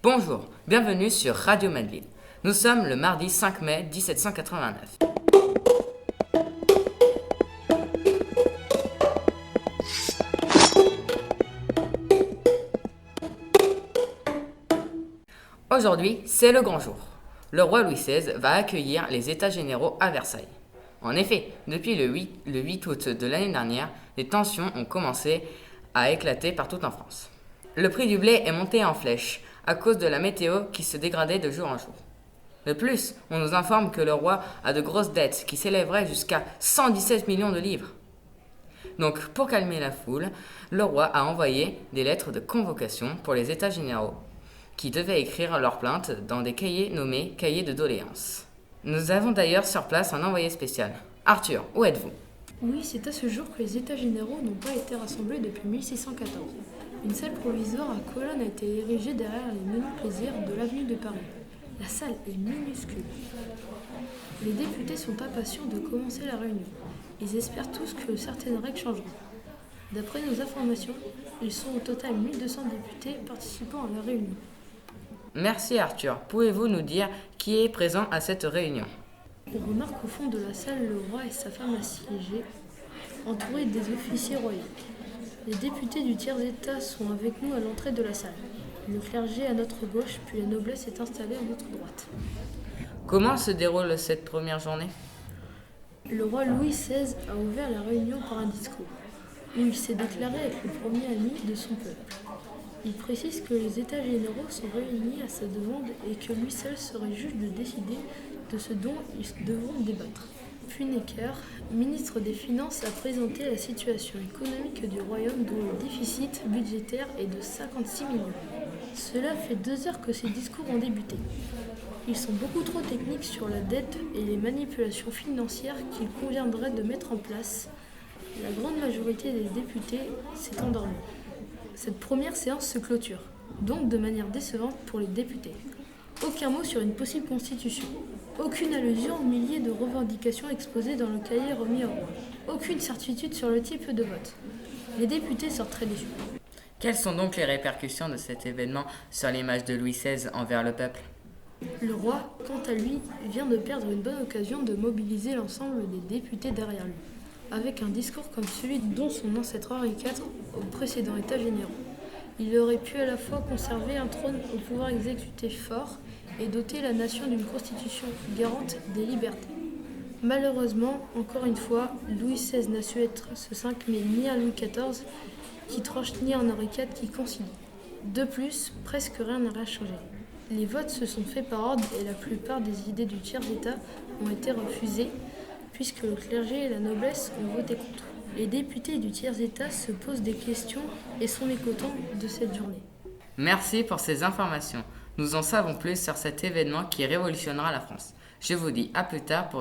Bonjour, bienvenue sur Radio Madeleine. Nous sommes le mardi 5 mai 1789. Aujourd'hui, c'est le grand jour. Le roi Louis XVI va accueillir les États généraux à Versailles. En effet, depuis le 8 août de l'année dernière, les tensions ont commencé à éclater partout en France. Le prix du blé est monté en flèche à cause de la météo qui se dégradait de jour en jour. De plus, on nous informe que le roi a de grosses dettes qui s'élèveraient jusqu'à 117 millions de livres. Donc, pour calmer la foule, le roi a envoyé des lettres de convocation pour les États généraux qui devaient écrire leurs plaintes dans des cahiers nommés cahiers de doléances. Nous avons d'ailleurs sur place un envoyé spécial. Arthur, où êtes-vous ? Oui, c'est à ce jour que les États généraux n'ont pas été rassemblés depuis 1614. Une salle provisoire à colonnes a été érigée derrière les menus plaisirs de l'avenue de Paris. La salle est minuscule. Les députés sont impatients de commencer la réunion. Ils espèrent tous que certaines règles changeront. D'après nos informations, ils sont au total 1200 députés participant à la réunion. Merci Arthur. Pouvez-vous nous dire qui est présent à cette réunion ? On remarque au fond de la salle le roi et sa femme assiégés, entourés des officiers royaux. Les députés du tiers-état sont avec nous à l'entrée de la salle. Le clergé à notre gauche, puis la noblesse est installée à notre droite. Comment se déroule cette première journée ? Le roi Louis XVI a ouvert la réunion par un discours, où il s'est déclaré être le premier ami de son peuple. Il précise que les États généraux sont réunis à sa demande et que lui seul serait juge de décider de ce dont ils devront débattre. Puis Necker, ministre des Finances, a présenté la situation économique du royaume dont le déficit budgétaire est de 56 millions. Cela fait 2 heures que ces discours ont débuté. Ils sont beaucoup trop techniques sur la dette et les manipulations financières qu'il conviendrait de mettre en place. La grande majorité des députés s'est endormie. Cette première séance se clôture, donc de manière décevante pour les députés. Aucun mot sur une possible constitution. Aucune allusion aux milliers de revendications exposées dans le cahier remis au roi. Aucune certitude sur le type de vote. Les députés sortent très déçus. Quelles sont donc les répercussions de cet événement sur l'image de Louis XVI envers le peuple ? Le roi, quant à lui, vient de perdre une bonne occasion de mobiliser l'ensemble des députés derrière lui, avec un discours comme celui dont son ancêtre Henri IV au précédent États généraux. Il aurait pu à la fois conserver un trône au pouvoir exécutif fort et doter la nation d'une constitution garante des libertés. Malheureusement, encore une fois, Louis XVI n'a su être ce 5 mai ni un Louis XIV qui tranche ni un Henri IV qui concilie. De plus, presque rien n'a changé. Les votes se sont faits par ordre et la plupart des idées du tiers-état ont été refusées puisque le clergé et la noblesse ont voté contre. Les députés du tiers-état se posent des questions et sont mécontents de cette journée. Merci pour ces informations. Nous en savons plus sur cet événement qui révolutionnera la France. Je vous dis à plus tard pour